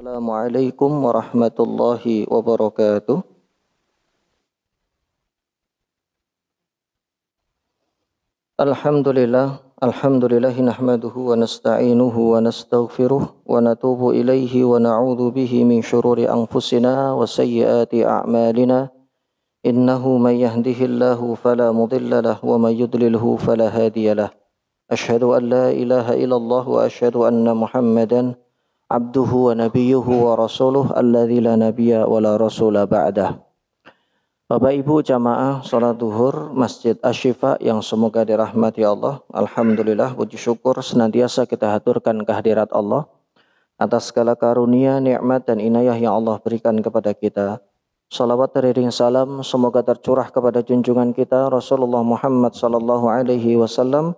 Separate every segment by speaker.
Speaker 1: Assalamualaikum warahmatullahi wabarakatuh. Alhamdulillah nahmaduhu wa nasta'inuhu wa nastaghfiruh wa natubu ilaihi wa na'udzu bihi min syururi anfusina wa sayyiati a'malina. Innahu man yahdihillahu fala mudilla lahu wa man yudlilhu fala hadiyalah. Asyhadu an la ilaha illallah wa asyhadu anna Muhammadan abduhu wa nabiyyuhu wa rasuluh alladzi la nabiyya wa la rasula ba'dah. Bapak Ibu jamaah salat zuhur Masjid Asy-Syifa yang semoga dirahmati Allah. Alhamdulillah, puji syukur senantiasa kita haturkan kehadirat Allah atas segala karunia, nikmat dan inayah yang Allah berikan kepada kita. Salawat teriring salam semoga tercurah kepada junjungan kita Rasulullah Muhammad sallallahu alaihi wasallam,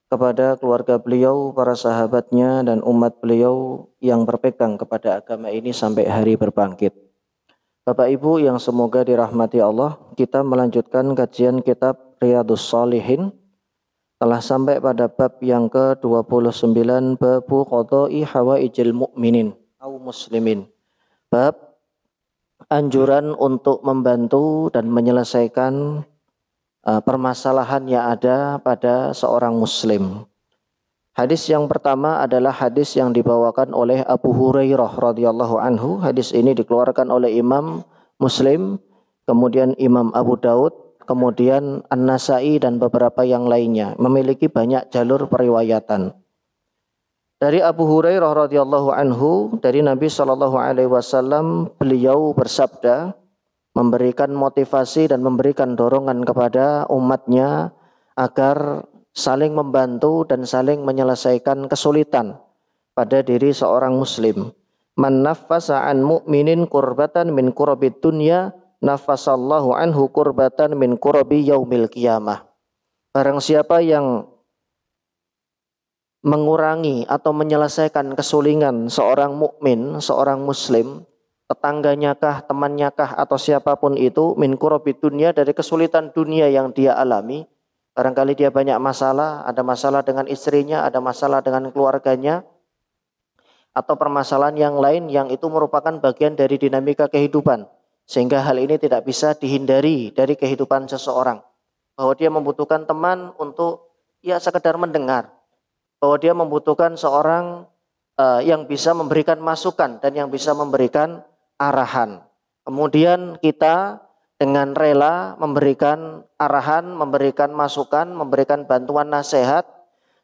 Speaker 1: kepada keluarga beliau, para sahabatnya dan umat beliau yang berpegang kepada agama ini sampai hari berbangkit. Bapak Ibu yang semoga dirahmati Allah, kita melanjutkan kajian kitab Riyadhus Shalihin. Telah sampai pada bab yang ke-29, babu qada'i hawaijil mu'minin au muslimin. Bab anjuran untuk membantu dan menyelesaikan permasalahan yang ada pada seorang muslim. Hadis yang pertama adalah hadis yang dibawakan oleh Abu Hurairah radhiyallahu anhu. Hadis ini dikeluarkan oleh Imam Muslim, kemudian Imam Abu Daud, kemudian An-Nasa'i dan beberapa yang lainnya. Memiliki banyak jalur periwayatan. Dari Abu Hurairah radhiyallahu anhu, dari Nabi sallallahu alaihi wasallam, beliau bersabda, memberikan motivasi dan memberikan dorongan kepada umatnya agar saling membantu dan saling menyelesaikan kesulitan pada diri seorang muslim. Man naffasa an mu'minin kurbatan min kurabid dunya, naffasallahu anhu kurbatan min kurabi yaumil qiyamah. Barang siapa yang mengurangi atau menyelesaikan kesulitan seorang mukmin, seorang muslim, tetangganya kah, temannya kah, atau siapapun itu, min kurabid dunya, dari kesulitan dunia yang dia alami. Barangkali dia banyak masalah, ada masalah dengan istrinya, ada masalah dengan keluarganya, atau permasalahan yang lain yang itu merupakan bagian dari dinamika kehidupan. Sehingga hal ini tidak bisa dihindari dari kehidupan seseorang. Bahwa dia membutuhkan teman untuk ya sekedar mendengar. Bahwa dia membutuhkan seorang yang bisa memberikan masukan dan yang bisa memberikan arahan. Kemudian kita dengan rela memberikan arahan, memberikan masukan, memberikan bantuan nasihat,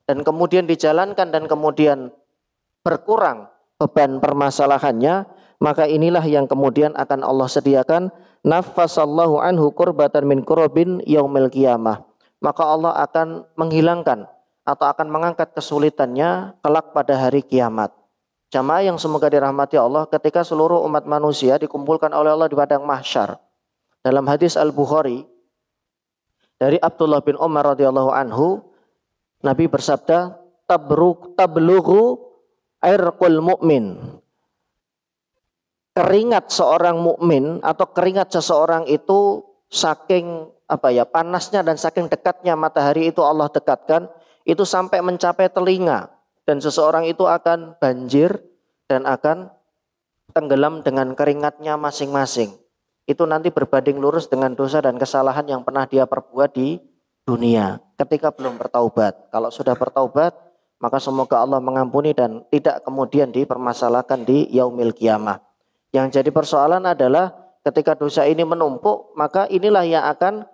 Speaker 1: dan kemudian dijalankan dan kemudian berkurang beban permasalahannya, maka inilah yang kemudian akan Allah sediakan, naffasallahu anhu kurbatan min kurabin yaumil qiyamah. Maka Allah akan menghilangkan atau akan mengangkat kesulitannya kelak pada hari kiamat. Jamaah yang semoga dirahmati Allah, ketika seluruh umat manusia dikumpulkan oleh Allah di padang mahsyar. Dalam hadis Al-Bukhari dari Abdullah bin Umar radhiyallahu anhu, Nabi bersabda, tablughu irqul mu'min. Keringat seorang mukmin atau keringat seseorang itu saking panasnya dan saking dekatnya matahari itu Allah dekatkan, itu sampai mencapai telinga, dan seseorang itu akan banjir dan akan tenggelam dengan keringatnya masing-masing. Itu nanti berbanding lurus dengan dosa dan kesalahan yang pernah dia perbuat di dunia ketika belum bertaubat. Kalau sudah bertaubat, maka semoga Allah mengampuni dan tidak kemudian dipermasalahkan di yaumil qiyamah. Yang jadi persoalan adalah ketika dosa ini menumpuk, maka inilah yang akan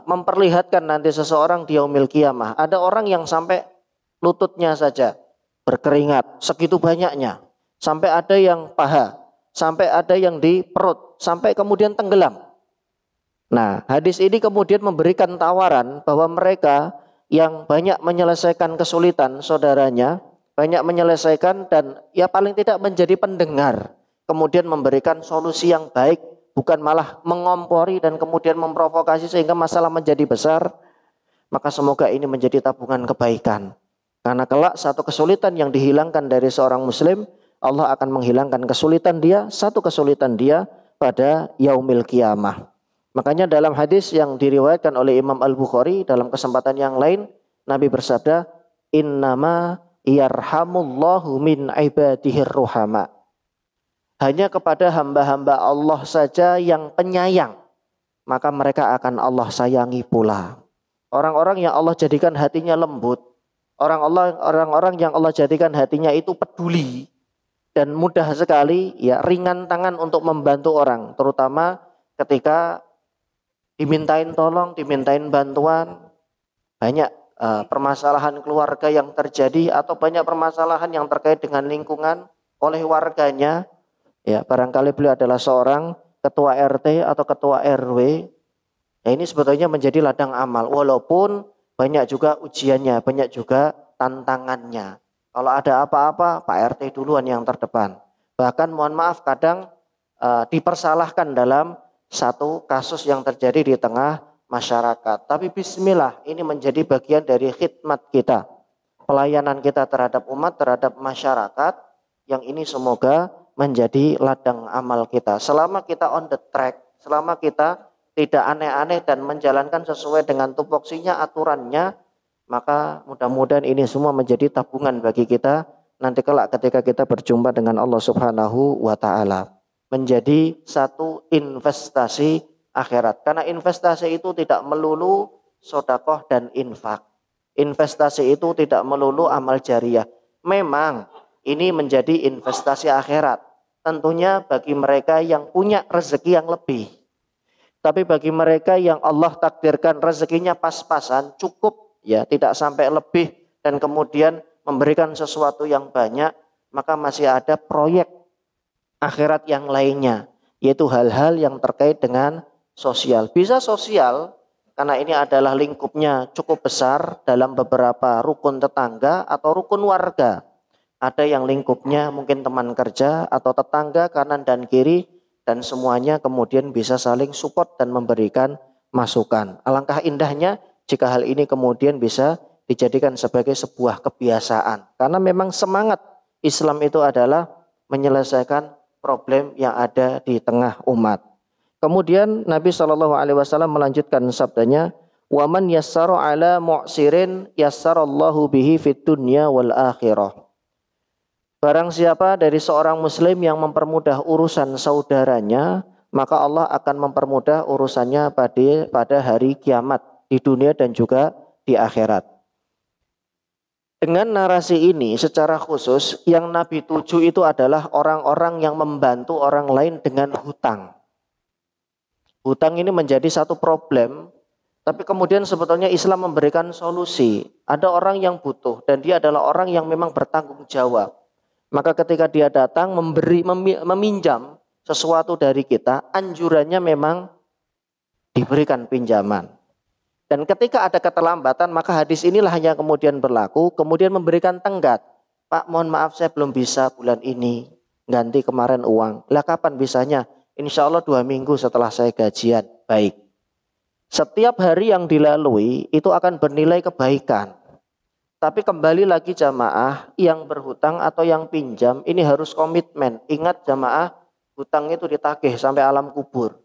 Speaker 1: memperlihatkan nanti seseorang di yaumil qiyamah. Ada orang yang sampai lututnya saja berkeringat segitu banyaknya, sampai ada yang paha, sampai ada yang di perut, sampai kemudian tenggelam. Nah, hadis ini kemudian memberikan tawaran bahwa mereka yang banyak menyelesaikan kesulitan saudaranya, banyak menyelesaikan dan ya paling tidak menjadi pendengar, kemudian memberikan solusi yang baik, bukan malah mengompori dan kemudian memprovokasi sehingga masalah menjadi besar, maka semoga ini menjadi tabungan kebaikan. Karena kelak satu kesulitan yang dihilangkan dari seorang muslim, Allah akan menghilangkan kesulitan dia, satu kesulitan dia pada yaumil qiyamah. Makanya dalam hadis yang diriwayatkan oleh Imam Al-Bukhari dalam kesempatan yang lain, Nabi bersabda, innama yarhamullahu min ibadihir ruhama. Hanya kepada hamba-hamba Allah saja yang penyayang, maka mereka akan Allah sayangi pula. Orang-orang yang Allah jadikan hatinya lembut, orang-orang yang Allah jadikan hatinya itu peduli dan mudah sekali, ya, ringan tangan untuk membantu orang, terutama ketika dimintain tolong, dimintain bantuan. Banyak permasalahan keluarga yang terjadi atau banyak permasalahan yang terkait dengan lingkungan oleh warganya. Ya, barangkali beliau adalah seorang ketua RT atau ketua RW. Ya, ini sebetulnya menjadi ladang amal. Walaupun banyak juga ujiannya, banyak juga tantangannya. Kalau ada apa-apa, Pak RT duluan yang terdepan. Bahkan mohon maaf kadang dipersalahkan dalam satu kasus yang terjadi di tengah masyarakat. Tapi bismillah, ini menjadi bagian dari khidmat kita. Pelayanan kita terhadap umat, terhadap masyarakat, yang ini semoga menjadi ladang amal kita. Selama kita on the track, selama kita tidak aneh-aneh dan menjalankan sesuai dengan tupoksinya, aturannya, maka mudah-mudahan ini semua menjadi tabungan bagi kita nanti kelak ketika kita berjumpa dengan Allah Subhanahu wa Ta'ala. Menjadi satu investasi akhirat. Karena investasi itu tidak melulu sedekah dan infak. Investasi itu tidak melulu amal jariah. Memang ini menjadi investasi akhirat. Tentunya bagi mereka yang punya rezeki yang lebih. Tapi bagi mereka yang Allah takdirkan rezekinya pas-pasan, cukup, ya, tidak sampai lebih dan kemudian memberikan sesuatu yang banyak, maka masih ada proyek akhirat yang lainnya, yaitu hal-hal yang terkait dengan sosial. Bisa sosial karena ini adalah lingkupnya cukup besar dalam beberapa rukun tetangga atau rukun warga. Ada yang lingkupnya mungkin teman kerja atau tetangga kanan dan kiri, dan semuanya kemudian bisa saling support dan memberikan masukan. Alangkah indahnya jika hal ini kemudian bisa dijadikan sebagai sebuah kebiasaan. Karena memang semangat Islam itu adalah menyelesaikan problem yang ada di tengah umat. Kemudian Nabi SAW melanjutkan sabdanya, "Wa man yassara 'ala mu'sirin yassarallahu bihi fid dunya wal akhirah." Barang siapa dari seorang muslim yang mempermudah urusan saudaranya, maka Allah akan mempermudah urusannya pada hari kiamat di dunia dan juga di akhirat. Dengan narasi ini secara khusus yang Nabi tuju itu adalah orang-orang yang membantu orang lain dengan hutang. Hutang ini menjadi satu problem, tapi kemudian sebetulnya Islam memberikan solusi. Ada orang yang butuh dan dia adalah orang yang memang bertanggung jawab. Maka ketika dia datang meminjam sesuatu dari kita, anjurannya memang diberikan pinjaman. Dan ketika ada keterlambatan, maka hadis inilah yang kemudian berlaku, kemudian memberikan tenggat. Pak, mohon maaf saya belum bisa bulan ini, ganti kemarin uang. Lah kapan bisanya? Insya Allah 2 minggu setelah saya gajian. Baik. Setiap hari yang dilalui itu akan bernilai kebaikan. Tapi kembali lagi jamaah yang berhutang atau yang pinjam, ini harus komitmen. Ingat jamaah, hutang itu ditagih sampai alam kubur.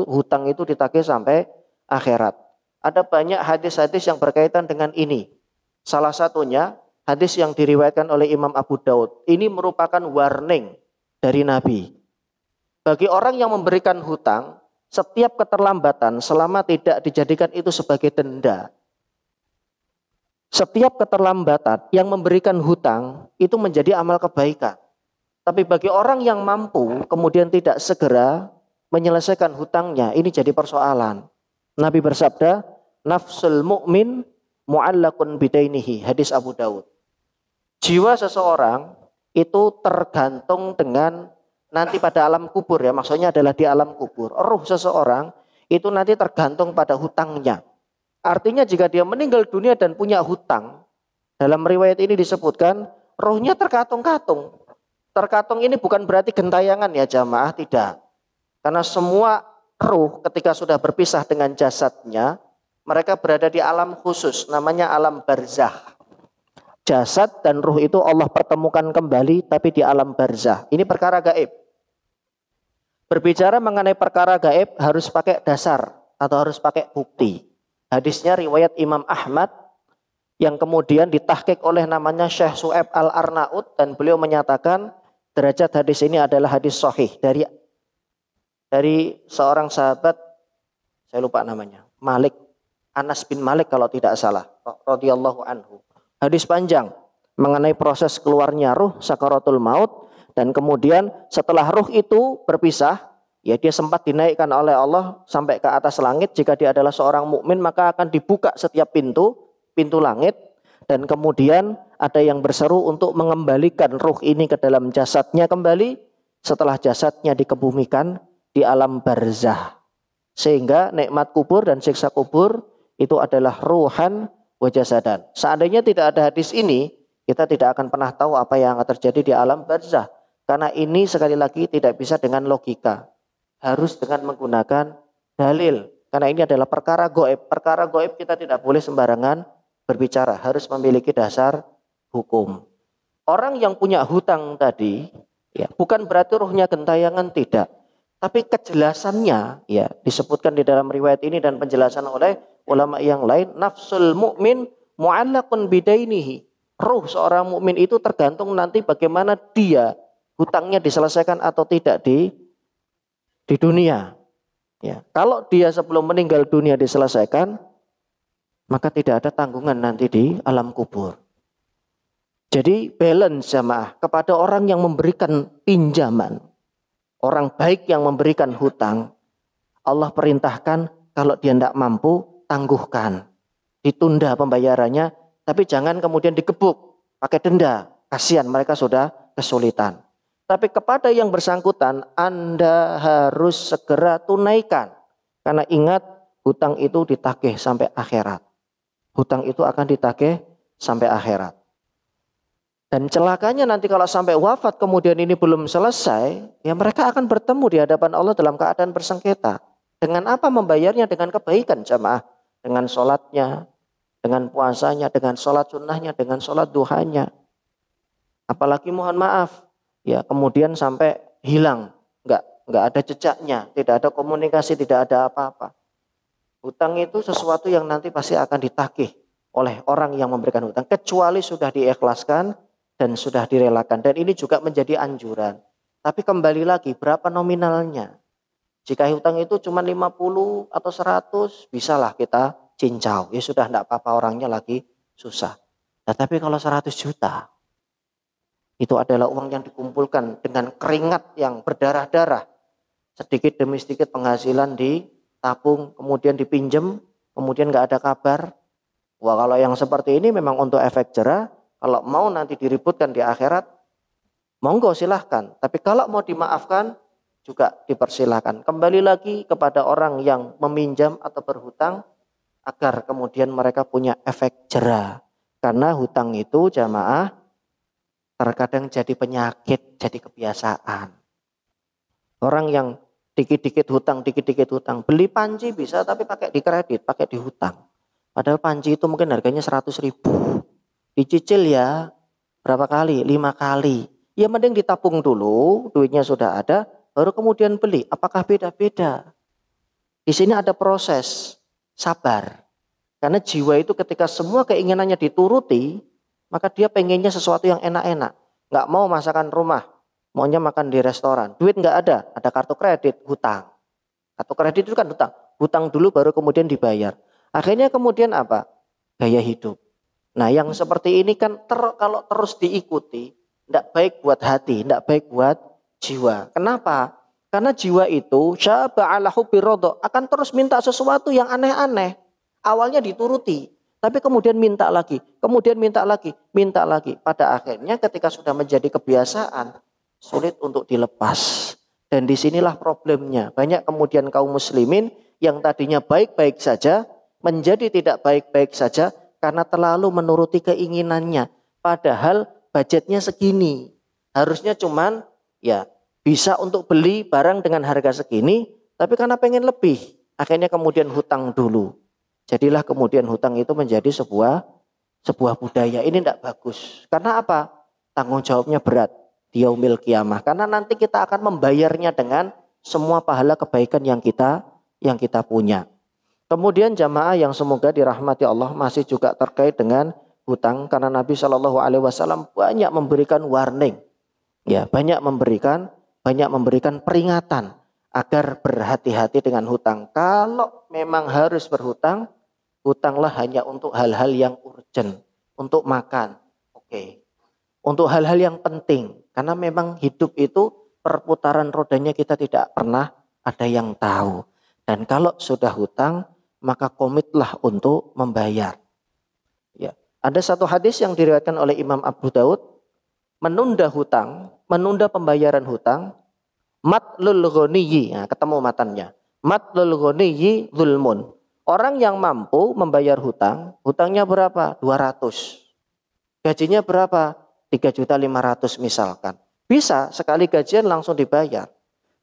Speaker 1: Hutang itu ditagih sampai akhirat. Ada banyak hadis-hadis yang berkaitan dengan ini. Salah satunya hadis yang diriwayatkan oleh Imam Abu Daud. Ini merupakan warning dari Nabi. Bagi orang yang memberikan hutang, setiap keterlambatan selama tidak dijadikan itu sebagai denda. Setiap keterlambatan yang memberikan hutang itu menjadi amal kebaikan. Tapi bagi orang yang mampu kemudian tidak segera menyelesaikan hutangnya, ini jadi persoalan. Nabi bersabda, nafsul mu'min mu'allakun bidainihi, hadis Abu Daud. Jiwa seseorang itu tergantung dengan nanti pada alam kubur, ya, maksudnya adalah di alam kubur. Ruh seseorang itu nanti tergantung pada hutangnya. Artinya jika dia meninggal dunia dan punya hutang, dalam riwayat ini disebutkan rohnya terkatung-katung. Terkatung ini bukan berarti gentayangan ya jamaah, tidak. Karena semua ruh ketika sudah berpisah dengan jasadnya, mereka berada di alam khusus, namanya alam barzakh. Jasad dan ruh itu Allah pertemukan kembali tapi di alam barzakh. Ini perkara gaib. Berbicara mengenai perkara gaib harus pakai dasar atau harus pakai bukti. Hadisnya riwayat Imam Ahmad yang kemudian ditahqiq oleh namanya Syekh Su'aib Al-Arnaud, dan beliau menyatakan derajat hadis ini adalah hadis sahih dari seorang sahabat, saya lupa namanya, Malik, Anas bin Malik kalau tidak salah, radhiyallahu anhu. Hadis panjang mengenai proses keluarnya ruh sakaratul maut, dan kemudian setelah ruh itu berpisah, ya dia sempat dinaikkan oleh Allah sampai ke atas langit. Jika dia adalah seorang mukmin maka akan dibuka setiap pintu langit, dan kemudian ada yang berseru untuk mengembalikan ruh ini ke dalam jasadnya kembali setelah jasadnya dikebumikan di alam barzah. Sehingga nikmat kubur dan siksa kubur itu adalah ruhan wa jasadan. Seandainya tidak ada hadis ini, kita tidak akan pernah tahu apa yang akan terjadi di alam barzah. Karena ini sekali lagi tidak bisa dengan logika, harus dengan menggunakan dalil. Karena ini adalah perkara gaib. Perkara gaib kita tidak boleh sembarangan berbicara, harus memiliki dasar hukum. Orang yang punya hutang tadi, ya, bukan berarti ruhnya gentayangan, tidak. Tapi kejelasannya, ya, disebutkan di dalam riwayat ini dan penjelasan oleh ulama yang lain, nafsul mu'min mu'allaqun bidainihi. Ruh seorang mukmin itu tergantung nanti bagaimana dia hutangnya diselesaikan atau tidak di dunia. Ya, kalau dia sebelum meninggal dunia diselesaikan, maka tidak ada tanggungan nanti di alam kubur. Jadi balance jamaah kepada orang yang memberikan pinjaman, orang baik yang memberikan hutang, Allah perintahkan kalau dia tidak mampu tangguhkan, ditunda pembayarannya, tapi jangan kemudian digebuk pakai denda, kasihan mereka sudah kesulitan. Tapi kepada yang bersangkutan, Anda harus segera tunaikan. Karena ingat, hutang itu ditagih sampai akhirat. Hutang itu akan ditagih sampai akhirat. Dan celakanya nanti kalau sampai wafat kemudian ini belum selesai, ya mereka akan bertemu di hadapan Allah dalam keadaan bersengketa. Dengan apa membayarnya? Dengan kebaikan jamaah. Dengan sholatnya, dengan puasanya, dengan sholat sunnahnya, dengan sholat duhanya. Apalagi mohon maaf, ya kemudian sampai hilang, nggak ada jejaknya, tidak ada komunikasi, tidak ada apa-apa. Hutang itu sesuatu yang nanti pasti akan ditagih oleh orang yang memberikan hutang, kecuali sudah diikhlaskan dan sudah direlakan. Dan ini juga menjadi anjuran. Tapi kembali lagi, berapa nominalnya? Jika hutang itu cuma 50 atau 100, bisalah kita cincau. Ya sudah, enggak apa-apa, orangnya lagi susah. Nah, tapi kalau 100 juta, itu adalah uang yang dikumpulkan dengan keringat yang berdarah-darah. Sedikit demi sedikit penghasilan ditabung, kemudian dipinjem, kemudian nggak ada kabar. Wah, kalau yang seperti ini memang untuk efek jerah. Kalau mau nanti diributkan di akhirat, monggo silahkan. Tapi kalau mau dimaafkan, juga dipersilahkan. Kembali lagi kepada orang yang meminjam atau berhutang, agar kemudian mereka punya efek jerah. Karena hutang itu jamaah, terkadang jadi penyakit, jadi kebiasaan. Orang yang dikit-dikit hutang, beli panci bisa tapi pakai di kredit, pakai di hutang. Padahal panci itu mungkin harganya 100.000. Dicicil ya berapa kali? 5 kali. Ya mending ditabung dulu, duitnya sudah ada, baru kemudian beli. Apakah beda-beda? Di sini ada proses sabar. Karena jiwa itu ketika semua keinginannya dituruti, maka dia pengennya sesuatu yang enak-enak. Nggak mau masakan rumah, maunya makan di restoran. Duit nggak ada kartu kredit, hutang. Kartu kredit itu kan hutang. Hutang dulu baru kemudian dibayar. Akhirnya kemudian apa? Gaya hidup. Nah yang seperti ini kan kalau terus diikuti, tidak baik buat hati, tidak baik buat jiwa. Kenapa? Karena jiwa itu syaba'alahu birodho, akan terus minta sesuatu yang aneh-aneh. Awalnya dituruti, tapi kemudian minta lagi, minta lagi. Pada akhirnya ketika sudah menjadi kebiasaan, sulit untuk dilepas. Dan disinilah problemnya. Banyak kemudian kaum muslimin yang tadinya baik-baik saja, menjadi tidak baik-baik saja, karena terlalu menuruti keinginannya. Padahal budgetnya segini. Harusnya cuman ya bisa untuk beli barang dengan harga segini, tapi karena pengen lebih, akhirnya kemudian hutang dulu. Jadilah kemudian hutang itu menjadi sebuah budaya. Ini tidak bagus. Karena apa? Tanggung jawabnya berat di yaumil kiamah. Karena nanti kita akan membayarnya dengan semua pahala kebaikan yang kita punya. Kemudian jamaah yang semoga dirahmati Allah, masih juga terkait dengan hutang, karena Nabi Shallallahu Alaihi Wasallam banyak memberikan warning, ya, banyak memberikan peringatan agar berhati-hati dengan hutang. Kalau memang harus berhutang, hutanglah hanya untuk hal-hal yang urgent, untuk makan, oke. Untuk hal-hal yang penting, karena memang hidup itu perputaran rodanya kita tidak pernah ada yang tahu. Dan kalau sudah hutang, maka komitlah untuk membayar. Ya. Ada satu hadis yang diriwayatkan oleh Imam Abu Daud, menunda hutang, menunda pembayaran hutang, matlul ghaniyyi, nah, ketemu matannya. Matlul ghaniyyi zulmun. Orang yang mampu membayar hutang, hutangnya berapa? 200. Gajinya berapa? 3.500.000 misalkan. Bisa sekali gajian langsung dibayar.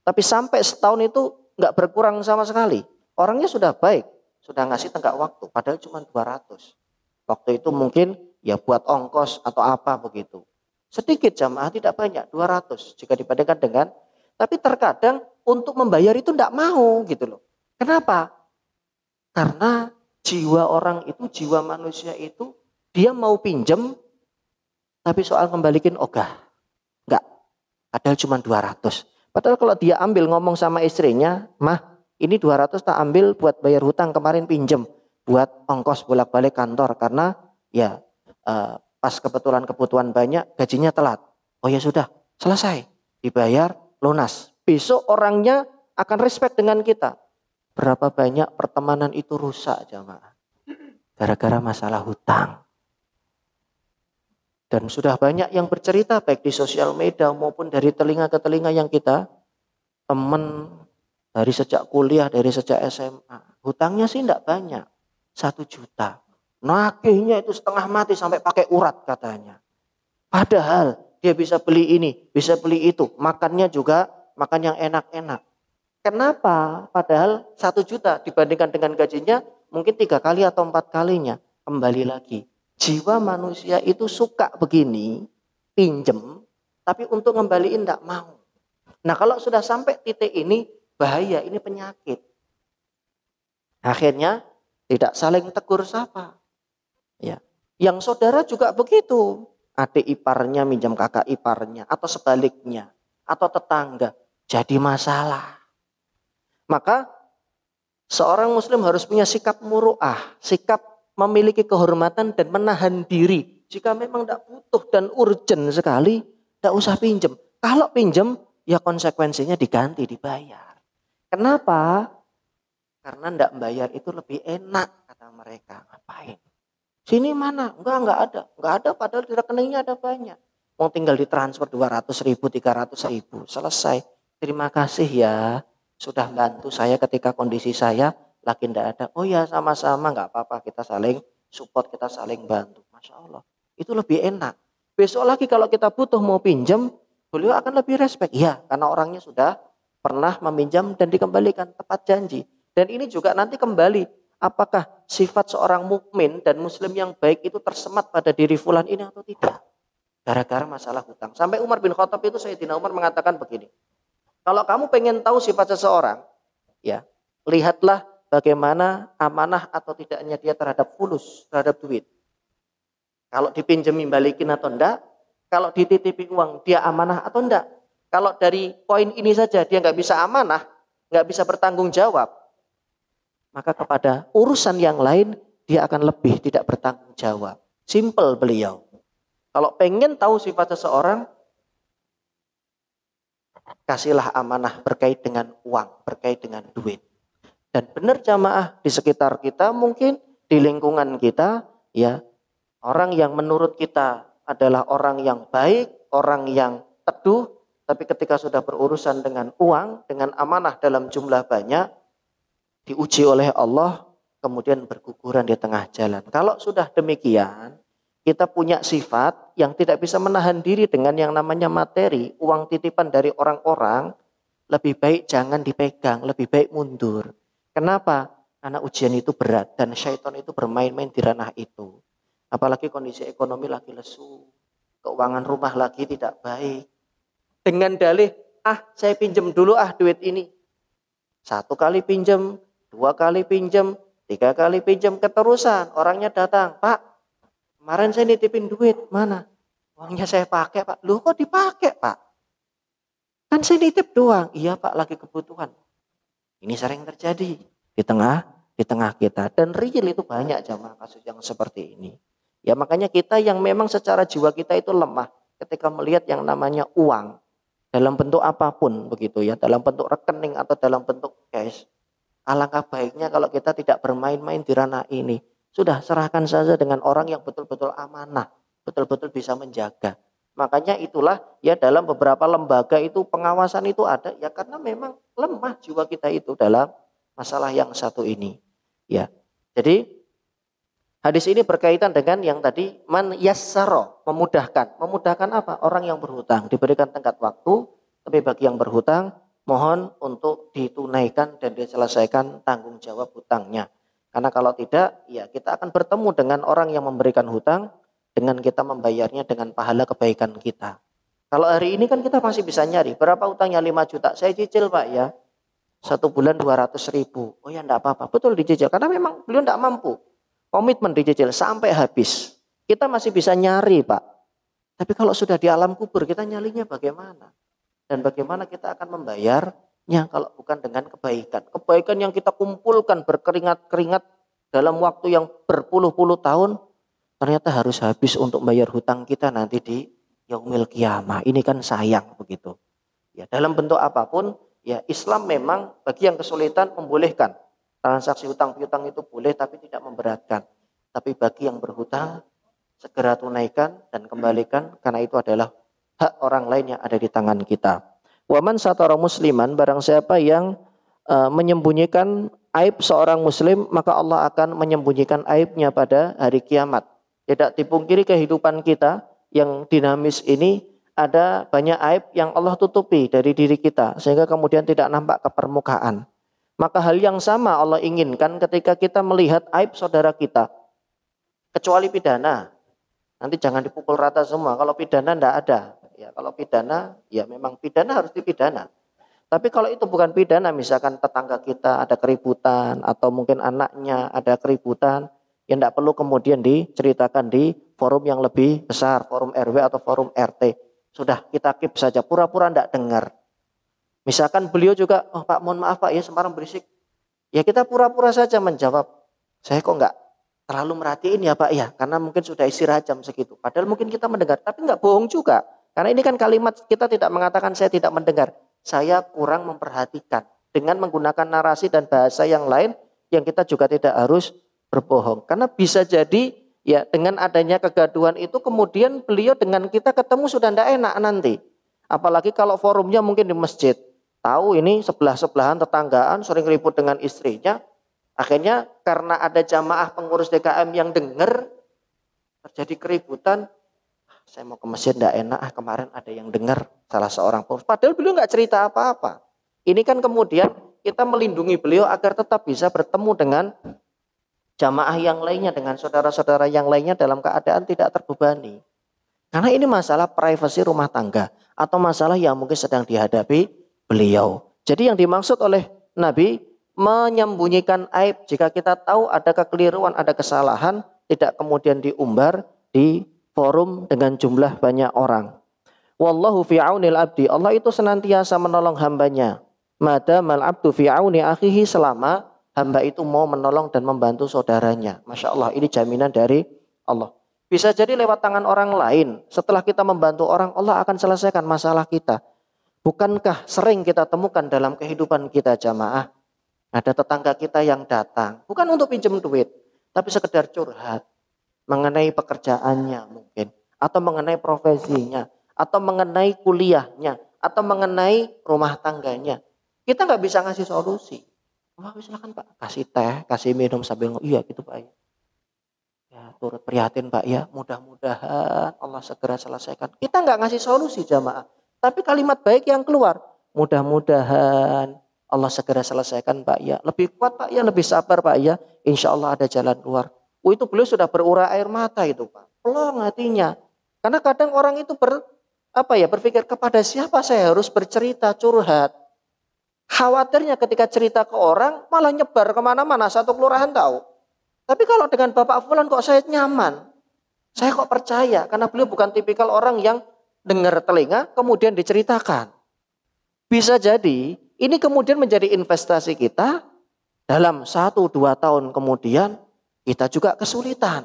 Speaker 1: Tapi sampai setahun itu nggak berkurang sama sekali. Orangnya sudah baik, sudah ngasih tenggat waktu, padahal cuma 200. Waktu itu mungkin ya buat ongkos atau apa begitu. Sedikit jamaah, tidak banyak, 200 jika dibandingkan dengan. Tapi terkadang untuk membayar itu tidak mau gitu loh. Kenapa? Karena jiwa orang itu, jiwa manusia itu, dia mau pinjem, tapi soal kembalikin ogah. Enggak, padahal cuma 200. Padahal kalau dia ambil ngomong sama istrinya, mah ini 200 tak ambil buat bayar hutang kemarin pinjem, buat ongkos bolak-balik kantor, karena ya pas kebutuhan banyak, gajinya telat. Oh ya sudah, selesai, dibayar, lunas. Besok orangnya akan respect dengan kita. Berapa banyak pertemanan itu rusak jamaah, gara-gara masalah hutang. Dan sudah banyak yang bercerita baik di sosial media maupun dari telinga ke telinga yang kita teman dari sejak kuliah, dari sejak SMA. Hutangnya sih tidak banyak, 1 juta. Nagihnya itu setengah mati sampai pakai urat katanya. Padahal dia bisa beli ini, bisa beli itu. Makannya juga makan yang enak-enak. Kenapa? Padahal 1 juta dibandingkan dengan gajinya mungkin 3 kali atau 4 kalinya. Kembali lagi. Jiwa manusia itu suka begini, pinjem, tapi untuk ngembaliin tidak mau. Nah kalau sudah sampai titik ini, bahaya, ini penyakit. Akhirnya tidak saling tegur sapa. Ya. Yang saudara juga begitu. Adik iparnya minjam kakak iparnya, atau sebaliknya, atau tetangga. Jadi masalah. Maka seorang muslim harus punya sikap muru'ah, sikap memiliki kehormatan dan menahan diri. Jika memang tidak butuh dan urgent sekali, tidak usah pinjam. Kalau pinjam, ya konsekuensinya diganti, dibayar. Kenapa? Karena tidak membayar itu lebih enak, kata mereka. Ngapain? Sini mana? Enggak ada. Enggak ada, padahal di rekeningnya ada banyak. Mau tinggal ditransfer 200.000, 300.000. Selesai. Terima kasih ya. Sudah bantu saya ketika kondisi saya lagi tidak ada. Oh ya sama-sama, nggak apa-apa, kita saling support, kita saling bantu. Masya Allah, itu lebih enak. Besok lagi kalau kita butuh mau pinjam, beliau akan lebih respect. Ya, karena orangnya sudah pernah meminjam dan dikembalikan tepat janji. Dan ini juga nanti kembali, apakah sifat seorang mukmin dan muslim yang baik itu tersemat pada diri fulan ini atau tidak. Gara-gara masalah hutang. Sampai Umar bin Khattab itu, Sayyidina Umar mengatakan begini. Kalau kamu pengen tahu sifat seseorang, ya, lihatlah bagaimana amanah atau tidaknya dia terhadap fulus, terhadap duit. Kalau dipinjemin balikin atau enggak, kalau dititipi uang dia amanah atau enggak. Kalau dari poin ini saja dia nggak bisa amanah, nggak bisa bertanggung jawab, maka kepada urusan yang lain dia akan lebih tidak bertanggung jawab. Simple beliau. Kalau pengen tahu sifat seseorang, kasihlah amanah berkait dengan uang, berkait dengan duit. Dan benar jamaah, di sekitar kita mungkin, di lingkungan kita, ya, orang yang menurut kita adalah orang yang baik, orang yang teduh, tapi ketika sudah berurusan dengan uang, dengan amanah dalam jumlah banyak, diuji oleh Allah, kemudian berguguran di tengah jalan. Kalau sudah demikian, kita punya sifat yang tidak bisa menahan diri dengan yang namanya materi, uang titipan dari orang-orang, lebih baik jangan dipegang, lebih baik mundur. Kenapa? Karena ujian itu berat dan syaitan itu bermain-main di ranah itu. Apalagi kondisi ekonomi lagi lesu, keuangan rumah lagi tidak baik. Dengan dalih, saya pinjam dulu duit ini. 1 kali pinjam, 2 kali pinjam, 3 kali pinjam, keterusan. Orangnya datang, Pak, kemarin saya nitipin duit, mana? Uangnya saya pakai, Pak. Loh kok dipakai, Pak? Kan saya nitip doang. Iya, Pak, lagi kebutuhan. Ini sering terjadi di tengah kita. Dan real itu banyak jamaah kasus yang seperti ini. Ya makanya kita yang memang secara jiwa kita itu lemah ketika melihat yang namanya uang dalam bentuk apapun begitu ya, dalam bentuk rekening atau dalam bentuk cash. Alangkah baiknya kalau kita tidak bermain-main di ranah ini. Sudah serahkan saja dengan orang yang betul-betul amanah, betul-betul bisa menjaga. Makanya itulah ya dalam beberapa lembaga itu pengawasan itu ada ya karena memang lemah jiwa kita itu dalam masalah yang satu ini. Ya. Jadi hadis ini berkaitan dengan yang tadi man yassaro, memudahkan. Memudahkan apa? Orang yang berhutang diberikan tenggat waktu, tapi bagi yang berhutang mohon untuk ditunaikan dan diselesaikan tanggung jawab hutangnya. Karena kalau tidak, ya kita akan bertemu dengan orang yang memberikan hutang dengan kita membayarnya dengan pahala kebaikan kita. Kalau hari ini kan kita masih bisa nyari. Berapa hutangnya? 5 juta. Saya cicil Pak ya. 1 bulan 200.000. Oh ya enggak apa-apa. Betul dicicil. Karena memang beliau enggak mampu. Komitmen dicicil sampai habis. Kita masih bisa nyari Pak. Tapi kalau sudah di alam kubur kita nyalinya bagaimana? Dan bagaimana kita akan membayarnya kalau bukan dengan kebaikan. Kebaikan yang kita kumpulkan berkeringat-keringat dalam waktu yang berpuluh-puluh tahun. Ternyata harus habis untuk bayar hutang kita nanti di yaumil qiyamah. Ini kan sayang begitu. Ya, dalam bentuk apapun, ya Islam memang bagi yang kesulitan membolehkan. Transaksi hutang piutang itu boleh tapi tidak memberatkan. Tapi bagi yang berhutang, segera tunaikan dan kembalikan karena itu adalah hak orang lain yang ada di tangan kita. Waman satara musliman, barang siapa yang menyembunyikan aib seorang muslim, maka Allah akan menyembunyikan aibnya pada hari kiamat. Tidak dipungkiri kehidupan kita yang dinamis ini ada banyak aib yang Allah tutupi dari diri kita sehingga kemudian tidak nampak ke permukaan. Maka hal yang sama Allah inginkan ketika kita melihat aib saudara kita. Kecuali pidana. Nanti jangan dipukul rata semua. Kalau pidana tidak ada. Ya, kalau pidana ya memang pidana harus dipidana. Tapi kalau itu bukan pidana, misalkan tetangga kita ada keributan atau mungkin anaknya ada keributan, ya tidak perlu kemudian diceritakan di forum yang lebih besar, forum RW atau forum RT. Sudah kita keep saja, pura-pura tidak dengar. Misalkan beliau juga, oh Pak mohon maaf Pak ya Semarang berisik. Ya kita pura-pura saja menjawab, saya kok enggak terlalu merhatiin ya Pak ya, karena mungkin sudah istirahat jam segitu. Padahal mungkin kita mendengar, tapi enggak bohong juga. Karena ini kan kalimat kita tidak mengatakan saya tidak mendengar. Saya kurang memperhatikan. Dengan menggunakan narasi dan bahasa yang lain, yang kita juga tidak harus berbohong. Karena bisa jadi ya dengan adanya kegaduhan itu kemudian beliau dengan kita ketemu sudah tidak enak nanti. Apalagi kalau forumnya mungkin di masjid. Tahu ini sebelah-sebelahan tetanggaan sering ribut dengan istrinya. Akhirnya karena ada jamaah pengurus DKM yang dengar terjadi keributan. Saya mau ke masjid tidak enak, kemarin ada yang dengar salah seorang pengurus. Padahal beliau nggak cerita apa-apa. Ini kan kemudian kita melindungi beliau agar tetap bisa bertemu dengan jamaah yang lainnya, dengan saudara-saudara yang lainnya dalam keadaan tidak terbebani. Karena ini masalah privasi rumah tangga atau masalah yang mungkin sedang dihadapi beliau. Jadi yang dimaksud oleh Nabi menyembunyikan aib jika kita tahu ada kekeliruan, ada kesalahan, tidak kemudian diumbar di forum dengan jumlah banyak orang. Wallahu fi aunil abdi. Allah itu senantiasa menolong hambanya. Madamal abdu fi auni akhihi, selama hamba itu mau menolong dan membantu saudaranya. Masya Allah, ini jaminan dari Allah. Bisa jadi lewat tangan orang lain. Setelah kita membantu orang, Allah akan selesaikan masalah kita. Bukankah sering kita temukan dalam kehidupan kita jamaah? Ada tetangga kita yang datang. Bukan untuk pinjam duit. Tapi sekedar curhat. Mengenai pekerjaannya mungkin. Atau mengenai profesinya. Atau mengenai kuliahnya. Atau mengenai rumah tangganya. Kita nggak bisa ngasih solusi. Wah silakan Pak. Kasih teh, kasih minum sambil iya gitu Pak. Ya turut prihatin Pak ya. Mudah-mudahan Allah segera selesaikan. Kita nggak ngasih solusi jamaah. Tapi kalimat baik yang keluar. Mudah-mudahan Allah segera selesaikan Pak ya. Lebih kuat Pak ya, lebih sabar Pak ya. Insya Allah ada jalan keluar. Itu beliau sudah berurai air mata itu Pak. Pelong hatinya. Karena kadang orang itu berpikir kepada siapa saya harus bercerita, curhat. Khawatirnya ketika cerita ke orang malah nyebar kemana-mana, satu kelurahan tahu. Tapi kalau dengan Bapak Fulan kok saya nyaman, saya kok percaya karena beliau bukan tipikal orang yang dengar telinga kemudian diceritakan. Bisa jadi ini kemudian menjadi investasi kita dalam 1-2 tahun kemudian kita juga kesulitan.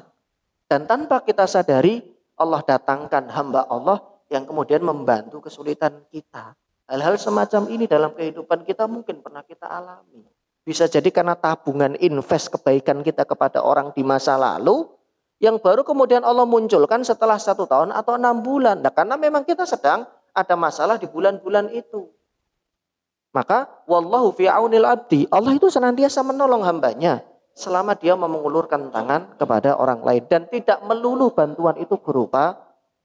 Speaker 1: Dan tanpa kita sadari Allah datangkan hamba Allah yang kemudian membantu kesulitan kita. Hal-hal semacam ini dalam kehidupan kita mungkin pernah kita alami. Bisa jadi karena tabungan invest kebaikan kita kepada orang di masa lalu yang baru kemudian Allah munculkan setelah 1 tahun atau 6 bulan. Nah, karena memang kita sedang ada masalah di bulan-bulan itu. Maka wallahu fi aunil abdi. Allah itu senantiasa menolong hambanya selama dia mengulurkan tangan kepada orang lain. Dan tidak melulu bantuan itu berupa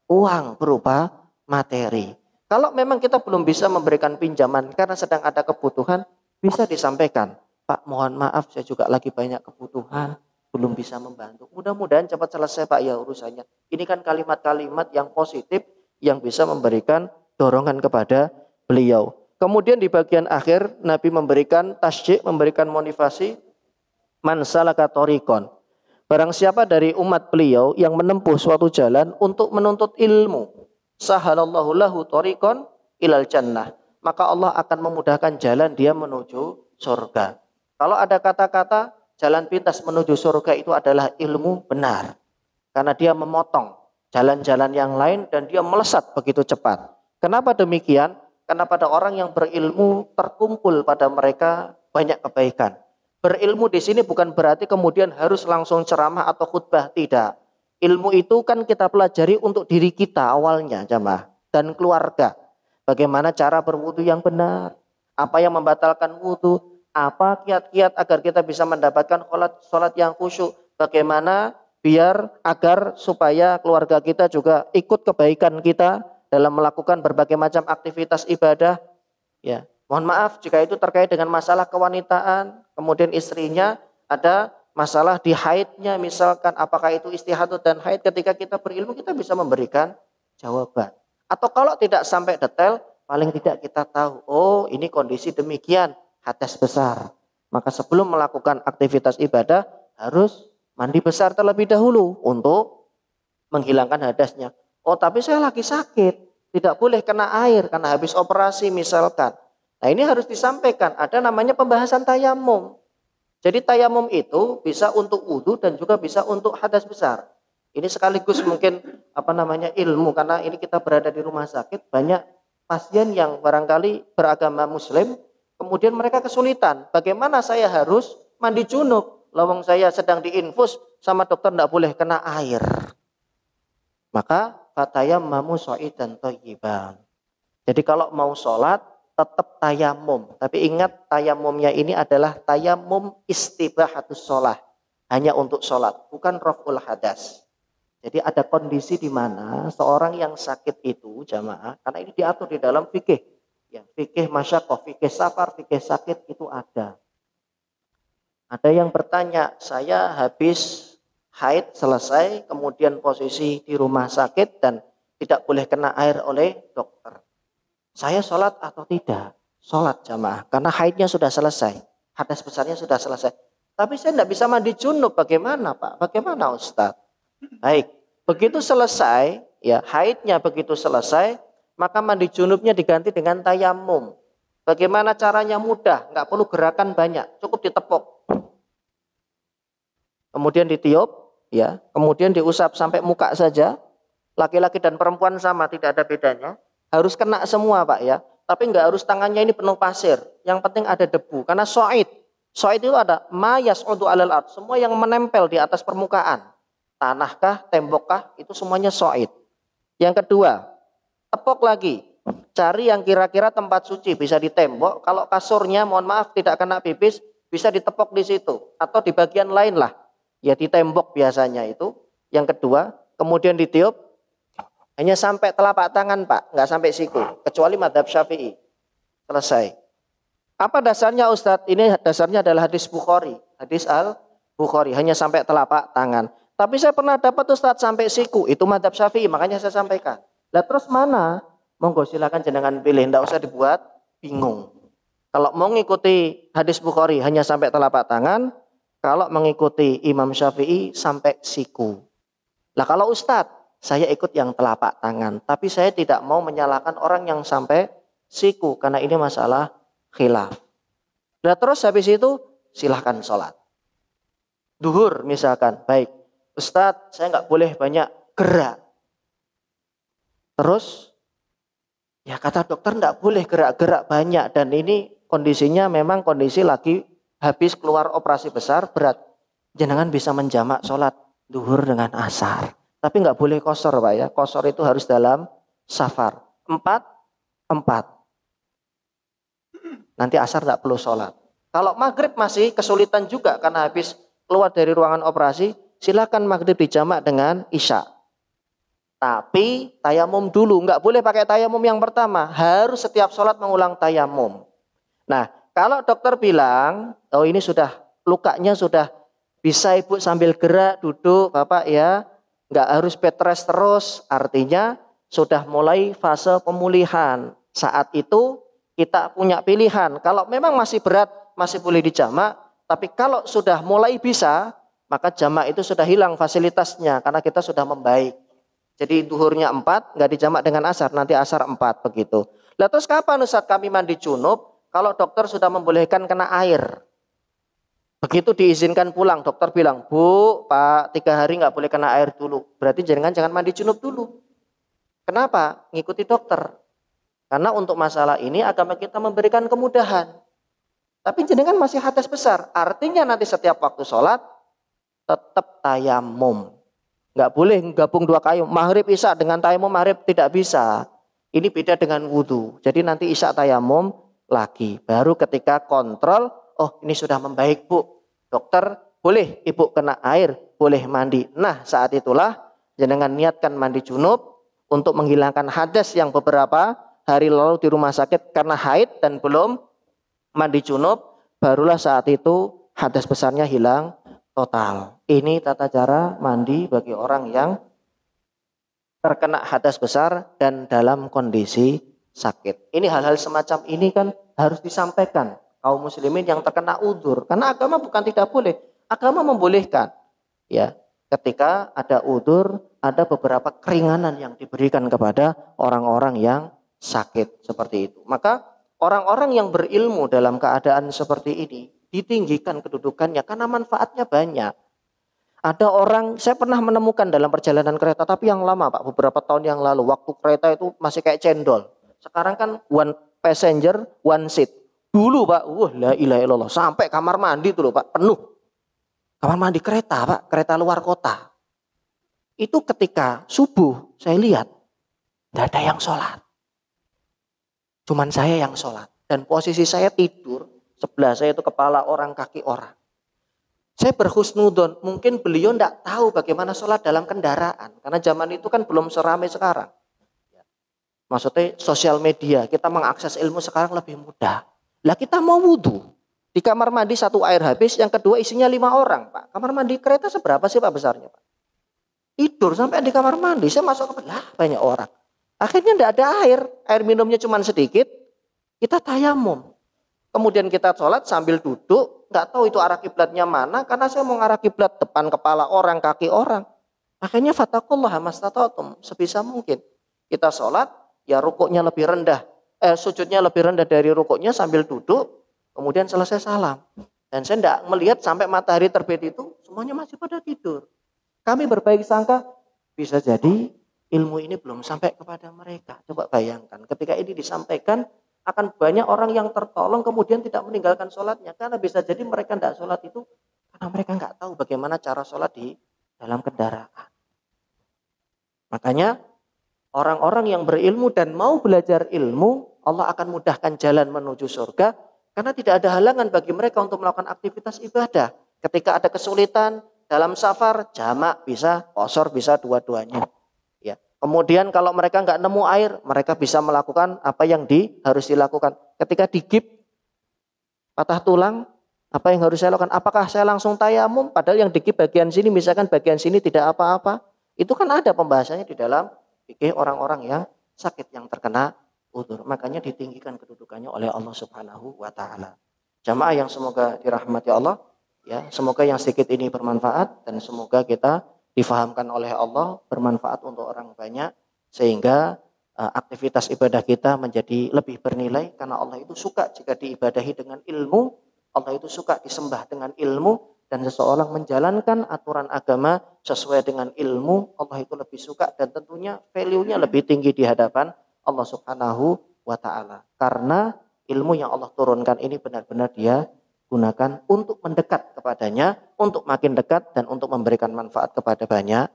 Speaker 1: uang, berupa materi. Kalau memang kita belum bisa memberikan pinjaman karena sedang ada kebutuhan, bisa disampaikan. Pak, mohon maaf saya juga lagi banyak kebutuhan, belum bisa membantu. Mudah-mudahan cepat selesai Pak ya urusannya. Ini kan kalimat-kalimat yang positif yang bisa memberikan dorongan kepada beliau. Kemudian di bagian akhir Nabi memberikan tasjik, memberikan motivasi. Man salaka thoriqon. Barang siapa dari umat beliau yang menempuh suatu jalan untuk menuntut ilmu, sahalallahu lahu thoriqon ilal jannah. Maka Allah akan memudahkan jalan dia menuju surga. Kalau ada kata-kata jalan pintas menuju surga itu adalah ilmu benar. Karena dia memotong jalan-jalan yang lain dan dia melesat begitu cepat. Kenapa demikian? Karena pada orang yang berilmu terkumpul pada mereka banyak kebaikan. Berilmu di sini bukan berarti kemudian harus langsung ceramah atau khutbah, tidak. Ilmu itu kan kita pelajari untuk diri kita awalnya, jamaah, dan keluarga. Bagaimana cara berwudu yang benar, apa yang membatalkan wudu, apa kiat-kiat agar kita bisa mendapatkan sholat yang khusyuk, bagaimana biar agar supaya keluarga kita juga ikut kebaikan kita dalam melakukan berbagai macam aktivitas ibadah. Ya, mohon maaf jika itu terkait dengan masalah kewanitaan, kemudian istrinya ada masalah di haidnya, misalkan apakah itu istihadah dan haid, ketika kita berilmu kita bisa memberikan jawaban. Atau kalau tidak sampai detail, paling tidak kita tahu, oh ini kondisi demikian, hadas besar. Maka sebelum melakukan aktivitas ibadah harus mandi besar terlebih dahulu untuk menghilangkan hadasnya. Oh tapi saya lagi sakit, tidak boleh kena air karena habis operasi misalkan. Nah ini harus disampaikan, ada namanya pembahasan tayamum. Jadi tayamum itu bisa untuk wudu dan juga bisa untuk hadas besar. Ini sekaligus mungkin ilmu, karena ini kita berada di rumah sakit, banyak pasien yang barangkali beragama muslim, kemudian mereka kesulitan. Bagaimana saya harus mandi junub? Lawang saya sedang diinfus sama dokter tidak boleh kena air. Maka fatayammamu sha'idan thayyiban. Jadi kalau mau sholat tetap tayamum. Tapi ingat tayamumnya ini adalah tayamum istibahatus sholah. Hanya untuk sholat, bukan raf'ul hadas. Jadi ada kondisi di mana seorang yang sakit itu jamaah, karena ini diatur di dalam fikih. Ya, fikih masyakoh, fikih safar, fikih sakit itu ada. Ada yang bertanya, saya habis haid selesai, kemudian posisi di rumah sakit dan tidak boleh kena air oleh dokter. Saya sholat atau tidak? Sholat jamaah, karena haidnya sudah selesai, hadas besarnya sudah selesai. Tapi saya tidak bisa mandi junub, bagaimana Pak? Bagaimana Ustadz? Baik, begitu selesai, ya haidnya begitu selesai, maka mandi junubnya diganti dengan tayamum. Bagaimana caranya? Mudah, nggak perlu gerakan banyak, cukup ditepuk. Kemudian ditiup, ya, kemudian diusap sampai muka saja. Laki-laki dan perempuan sama, tidak ada bedanya. Harus kena semua Pak ya, tapi nggak harus tangannya ini penuh pasir. Yang penting ada debu, karena so'id. So'id itu ada ma yas'udu alal ard, semua yang menempel di atas permukaan. Tanahkah, tembokkah, itu semuanya so'id. Yang kedua, tepuk lagi. Cari yang kira-kira tempat suci, bisa di tembok. Kalau kasurnya, mohon maaf, tidak kena pipis, bisa ditepuk di situ. Atau di bagian lain lah. Ya di tembok biasanya itu. Yang kedua, kemudian ditiup. Hanya sampai telapak tangan Pak, nggak sampai siku. Kecuali madhab Syafi'i. Selesai. Apa dasarnya Ustadz? Ini dasarnya adalah hadis Bukhari. Hadis Al-Bukhari. Hanya sampai telapak tangan. Tapi saya pernah dapat Ustadz sampai siku. Itu madhab Syafi'i, makanya saya sampaikan. Lah terus mana? Monggo silakan jenengan pilih. Nggak usah dibuat bingung. Kalau mau mengikuti hadis Bukhari hanya sampai telapak tangan, kalau mengikuti Imam Syafi'i sampai siku. Lah kalau Ustadz, saya ikut yang telapak tangan, tapi saya tidak mau menyalahkan orang yang sampai siku karena ini masalah khilaf. Nah terus habis itu silahkan sholat. Duhur misalkan, baik Ustadz saya nggak boleh banyak gerak. Terus ya kata dokter nggak boleh gerak-gerak banyak dan ini kondisinya memang kondisi lagi habis keluar operasi besar berat. Jenengan bisa menjamak sholat duhur dengan asar. Tapi nggak boleh kosor Pak ya. Kosor itu harus dalam safar. 4. Nanti asar nggak perlu sholat. Kalau maghrib masih kesulitan juga karena habis keluar dari ruangan operasi, silakan maghrib dijamak dengan isya. Tapi tayamum dulu, nggak boleh pakai tayamum yang pertama. Harus setiap sholat mengulang tayamum. Nah, kalau dokter bilang, oh ini sudah lukanya sudah bisa ibu sambil gerak, duduk, bapak ya, nggak harus bed rest terus. Artinya sudah mulai fase pemulihan. Saat itu kita punya pilihan. Kalau memang masih berat, masih boleh dijamak. Tapi kalau sudah mulai bisa, maka jamak itu sudah hilang fasilitasnya karena kita sudah membaik. Jadi duhurnya 4, nggak dijamak dengan asar, nanti asar 4 begitu. Lah terus kapan Ustaz kami mandi junub? Kalau dokter sudah membolehkan kena air. Begitu diizinkan pulang, dokter bilang, Bu, Pak, 3 hari nggak boleh kena air dulu. Berarti jangan mandi junub dulu. Kenapa? Ngikuti dokter. Karena untuk masalah ini agama kita memberikan kemudahan. Tapi jenengan masih hadas besar. Artinya nanti setiap waktu sholat tetap tayamum. Nggak boleh gabung 2 kali. Maghrib isya dengan tayamum maghrib tidak bisa. Ini beda dengan wudu. Jadi nanti isya tayamum lagi. Baru ketika kontrol, oh ini sudah membaik Bu. Dokter, boleh ibu kena air, boleh mandi. Nah saat itulah jenengan niatkan mandi junub untuk menghilangkan hadas yang beberapa hari lalu di rumah sakit karena haid dan belum mandi junub. Barulah saat itu hadas besarnya hilang total. Ini tata cara mandi bagi orang yang terkena hadas besar dan dalam kondisi sakit. Ini hal-hal semacam ini kan harus disampaikan kaum muslimin yang terkena udzur. Karena agama bukan tidak boleh, agama membolehkan. Ya, ketika ada udzur, ada beberapa keringanan yang diberikan kepada orang-orang yang sakit seperti itu. Maka orang-orang yang berilmu dalam keadaan seperti ini ditinggikan kedudukannya karena manfaatnya banyak. Ada orang, saya pernah menemukan dalam perjalanan kereta, tapi yang lama Pak, beberapa tahun yang lalu, waktu kereta itu masih kayak cendol. Sekarang kan one passenger, one seat. Dulu Pak, la ilaha illallah, sampai kamar mandi tuh loh Pak, penuh. Kamar mandi kereta Pak, kereta luar kota. Itu ketika subuh, saya lihat, tidak ada yang sholat. Cuman saya yang sholat. Dan posisi saya tidur, sebelah saya itu kepala orang, kaki orang. Saya berhusnudon, mungkin beliau tidak tahu bagaimana sholat dalam kendaraan. Karena zaman itu kan belum seramai sekarang. Maksudnya sosial media, kita mengakses ilmu sekarang lebih mudah. Lah kita mau wudhu. Di kamar mandi 1 air habis, yang kedua isinya 5 orang Pak. Kamar mandi kereta seberapa sih Pak besarnya Pak? Tidur sampai di kamar mandi, saya masuk ke lah banyak orang. Akhirnya tidak ada air minumnya cuma sedikit, kita tayamum. Kemudian kita sholat sambil duduk, nggak tahu itu arah kiblatnya mana, karena saya mau ngarah kiblat depan kepala orang, kaki orang. Akhirnya fatakullah mastata'tum, sebisa mungkin. Kita sholat, ya rukuknya lebih rendah, sujudnya lebih rendah dari rukuknya sambil duduk, kemudian selesai salam. Dan saya tidak melihat sampai matahari terbit itu, semuanya masih pada tidur. Kami berbaik sangka, bisa jadi ilmu ini belum sampai kepada mereka. Coba bayangkan, ketika ini disampaikan, akan banyak orang yang tertolong kemudian tidak meninggalkan sholatnya. Karena bisa jadi mereka tidak sholat itu karena mereka nggak tahu bagaimana cara sholat di dalam kendaraan. Makanya orang-orang yang berilmu dan mau belajar ilmu, Allah akan mudahkan jalan menuju surga. Karena tidak ada halangan bagi mereka untuk melakukan aktivitas ibadah. Ketika ada kesulitan dalam safar, jamak bisa, qashar bisa dua-duanya. Kemudian kalau mereka nggak nemu air, mereka bisa melakukan apa yang harus dilakukan. Ketika digip, patah tulang, apa yang harus saya lakukan? Apakah saya langsung tayamum? Padahal yang digip bagian sini, misalkan bagian sini tidak apa-apa. Itu kan ada pembahasannya di dalam fikih orang-orang yang sakit, yang terkena udzur. Makanya ditinggikan kedudukannya oleh Allah Subhanahu wa taala. Jamaah yang semoga dirahmati Allah, ya, semoga yang sedikit ini bermanfaat dan semoga kita difahamkan oleh Allah, bermanfaat untuk orang banyak sehingga aktivitas ibadah kita menjadi lebih bernilai karena Allah itu suka jika diibadahi dengan ilmu, Allah itu suka disembah dengan ilmu dan seseorang menjalankan aturan agama sesuai dengan ilmu, Allah itu lebih suka dan tentunya value-nya lebih tinggi di hadapan Allah Subhanahu wa taala. Karena ilmu yang Allah turunkan ini benar-benar dia gunakan untuk mendekat kepadanya, untuk makin dekat dan untuk memberikan manfaat kepada banyak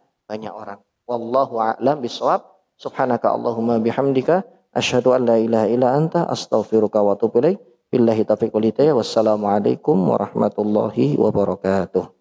Speaker 1: orang. Wallahu a'lam bishawab. Subhanaka Allahumma bihamdika asyhadu an la ilaha illa anta astaghfiruka wa atubu ilaik. Billahi taufiq wal hidayah. Wassalamualaikum warahmatullahi wabarakatuh.